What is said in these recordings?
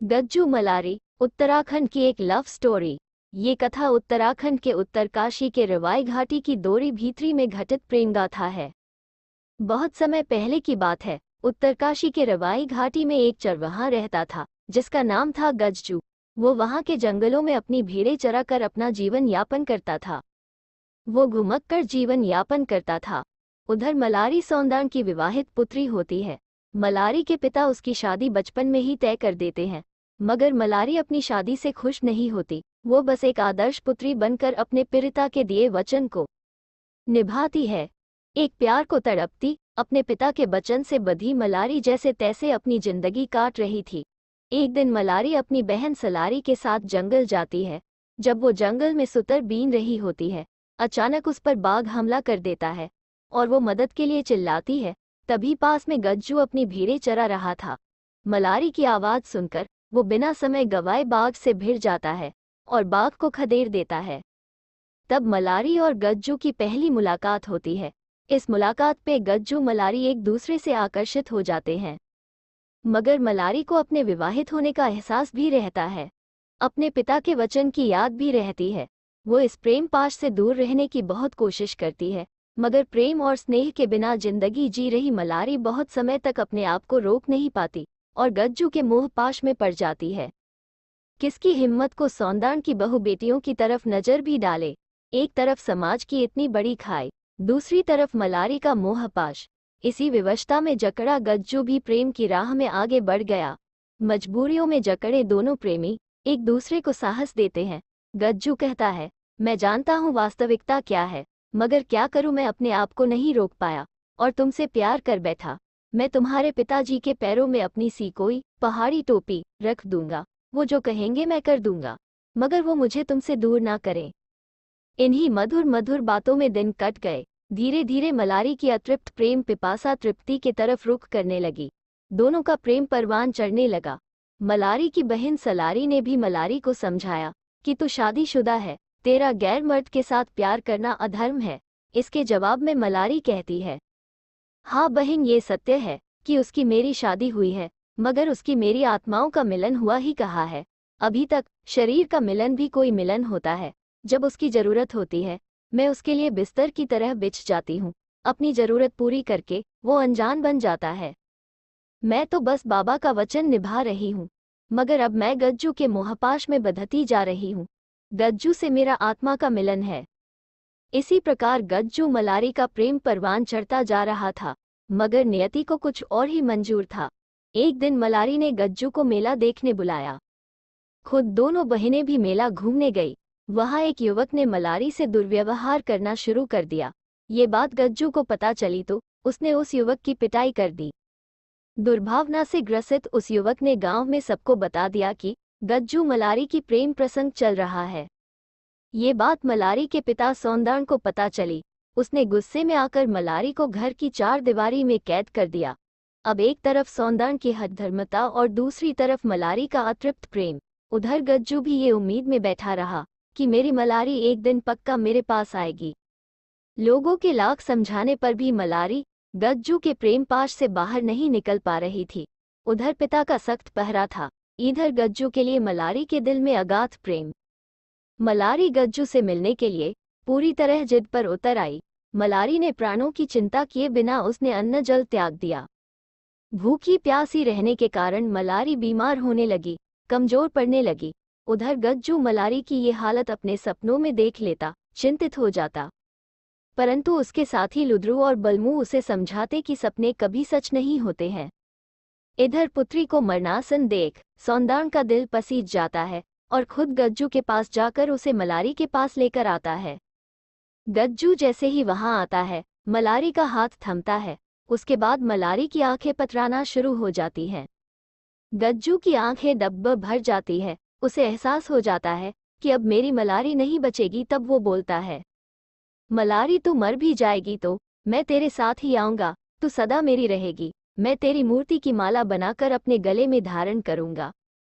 गज्जू मलारी उत्तराखंड की एक love story. ये कथा उत्तराखंड के उत्तरकाशी के रवाई घाटी की दोरी भीतरी में घटित प्रेम गाथा है। बहुत समय पहले की बात है। उत्तरकाशी के रवाई घाटी में एक चरवाहा रहता था जिसका नाम था गज्जू। वो वहां के जंगलों में अपनी भेड़ें चराकर अपना जीवन यापन करता था। वो घुमक कर जीवन यापन करता था। उधर मलारी सौंदान की विवाहित पुत्री होती है। मलारी के पिता उसकी शादी बचपन में ही तय कर देते हैं, मगर मलारी अपनी शादी से खुश नहीं होती। वो बस एक आदर्श पुत्री बनकर अपने पिता के दिए वचन को निभाती है। एक प्यार को तड़पती, अपने पिता के वचन से बंधी मलारी जैसे तैसे अपनी जिंदगी काट रही थी। एक दिन मलारी अपनी बहन सलारी के साथ जंगल जाती है। जब वो जंगल में सुतर बीन रही होती है, अचानक उस पर बाघ हमला कर देता है और वो मदद के लिए चिल्लाती है। तभी पास में गज्जू अपनी भेड़ें चरा रहा था। मलारी की आवाज़ सुनकर वो बिना समय गवाए बाघ से भिड़ जाता है और बाघ को खदेड़ देता है। तब मलारी और गज्जू की पहली मुलाकात होती है। इस मुलाकात पे गज्जू मलारी एक दूसरे से आकर्षित हो जाते हैं, मगर मलारी को अपने विवाहित होने का एहसास भी रहता है। अपने पिता के वचन की याद भी रहती है। वो इस प्रेम पाश से दूर रहने की बहुत कोशिश करती है, मगर प्रेम और स्नेह के बिना जिंदगी जी रही मलारी बहुत समय तक अपने आप को रोक नहीं पाती और गज्जू के मोह पाश में पड़ जाती है। किसकी हिम्मत को सौंदान की बहू बेटियों की तरफ नजर भी डाले। एक तरफ समाज की इतनी बड़ी खाई, दूसरी तरफ मलारी का मोह पाश। इसी विवशता में जकड़ा गज्जू भी प्रेम की राह में आगे बढ़ गया। मजबूरियों में जकड़े दोनों प्रेमी एक दूसरे को साहस देते हैं। गज्जू कहता है, मैं जानता हूँ वास्तविकता क्या है, मगर क्या करूँ, मैं अपने आप को नहीं रोक पाया और तुमसे प्यार कर बैठा। मैं तुम्हारे पिताजी के पैरों में अपनी सी कोई पहाड़ी टोपी रख दूंगा। वो जो कहेंगे मैं कर दूंगा, मगर वो मुझे तुमसे दूर ना करें। इन्हीं मधुर मधुर बातों में दिन कट गए। धीरे धीरे मलारी की अतृप्त प्रेम पिपासा तृप्ति की तरफ रुख करने लगी। दोनों का प्रेम परवान चढ़ने लगा। मलारी की बहन सलारी ने भी मलारी को समझाया कि तू शादीशुदा है, तेरा गैर मर्द के साथ प्यार करना अधर्म है। इसके जवाब में मलारी कहती है, हाँ बहन, ये सत्य है कि उसकी मेरी शादी हुई है, मगर उसकी मेरी आत्माओं का मिलन हुआ ही कहा है। अभी तक शरीर का मिलन भी कोई मिलन होता है। जब उसकी जरूरत होती है, मैं उसके लिए बिस्तर की तरह बिछ जाती हूँ। अपनी जरूरत पूरी करके वो अनजान बन जाता है। मैं तो बस बाबा का वचन निभा रही हूँ, मगर अब मैं गज्जू के मोहपाश में बंधती जा रही हूँ। गज्जू से मेरा आत्मा का मिलन है। इसी प्रकार गज्जू मलारी का प्रेम परवान चढ़ता जा रहा था, मगर नियति को कुछ और ही मंजूर था। एक दिन मलारी ने गज्जू को मेला देखने बुलाया। खुद दोनों बहनें भी मेला घूमने गई। वहां एक युवक ने मलारी से दुर्व्यवहार करना शुरू कर दिया। ये बात गज्जू को पता चली तो उसने उस युवक की पिटाई कर दी। दुर्भावना से ग्रसित उस युवक ने गांव में सबको बता दिया कि गज्जू मलारी की प्रेम प्रसंग चल रहा है। ये बात मलारी के पिता सौंदान को पता चली। उसने गुस्से में आकर मलारी को घर की चार दीवारी में कैद कर दिया। अब एक तरफ सौंदान की हठधर्मता और दूसरी तरफ मलारी का अतृप्त प्रेम। उधर गज्जू भी ये उम्मीद में बैठा रहा कि मेरी मलारी एक दिन पक्का मेरे पास आएगी। लोगों के लाख समझाने पर भी मलारी गज्जू के प्रेम पाश से बाहर नहीं निकल पा रही थी। उधर पिता का सख्त पहरा था, इधर गज्जू के लिए मलारी के दिल में अगाध प्रेम। मलारी गज्जू से मिलने के लिए पूरी तरह जिद पर उतर आई। मलारी ने प्राणों की चिंता किए बिना उसने अन्न जल त्याग दिया। भूखी प्यासी रहने के कारण मलारी बीमार होने लगी, कमजोर पड़ने लगी। उधर गज्जू मलारी की ये हालत अपने सपनों में देख लेता, चिंतित हो जाता। परंतु उसके साथी लुद्रू और बलमू उसे समझाते कि सपने कभी सच नहीं होते हैं। इधर पुत्री को मरणासन देख सौंदान का दिल पसीज जाता है और खुद गज्जू के पास जाकर उसे मलारी के पास लेकर आता है। गज्जू जैसे ही वहां आता है, मलारी का हाथ थमता है। उसके बाद मलारी की आंखें पतराना शुरू हो जाती हैं। गज्जू की आंखें डब्ब भर जाती है। उसे एहसास हो जाता है कि अब मेरी मलारी नहीं बचेगी। तब वो बोलता है, मलारी तू मर भी जाएगी तो मैं तेरे साथ ही आऊंगा, तू सदा मेरी रहेगी। मैं तेरी मूर्ति की माला बनाकर अपने गले में धारण करूंगा।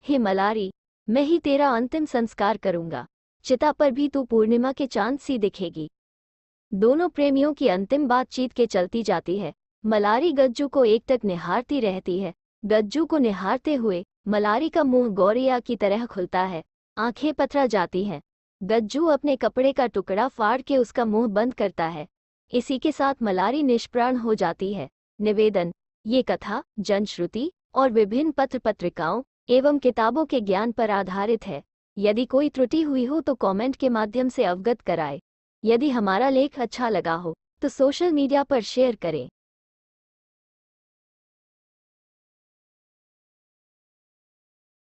हे मलारी, मैं ही तेरा अंतिम संस्कार करूंगा। चिता पर भी तू पूर्णिमा के चांद सी दिखेगी। दोनों प्रेमियों की अंतिम बातचीत के चलती जाती है। मलारी गज्जू को एकटक निहारती रहती है। गज्जू को निहारते हुए मलारी का मुंह गौरिया की तरह खुलता है, आंखें पथरा जाती हैं। गज्जू अपने कपड़े का टुकड़ा फाड़ के उसका मुंह बंद करता है। इसी के साथ मलारी निष्प्राण हो जाती है। निवेदन: ये कथा जनश्रुति और विभिन्न पत्र पत्रिकाओं एवं किताबों के ज्ञान पर आधारित है। यदि कोई त्रुटि हुई हो तो कमेंट के माध्यम से अवगत कराएं। यदि हमारा लेख अच्छा लगा हो तो सोशल मीडिया पर शेयर करें।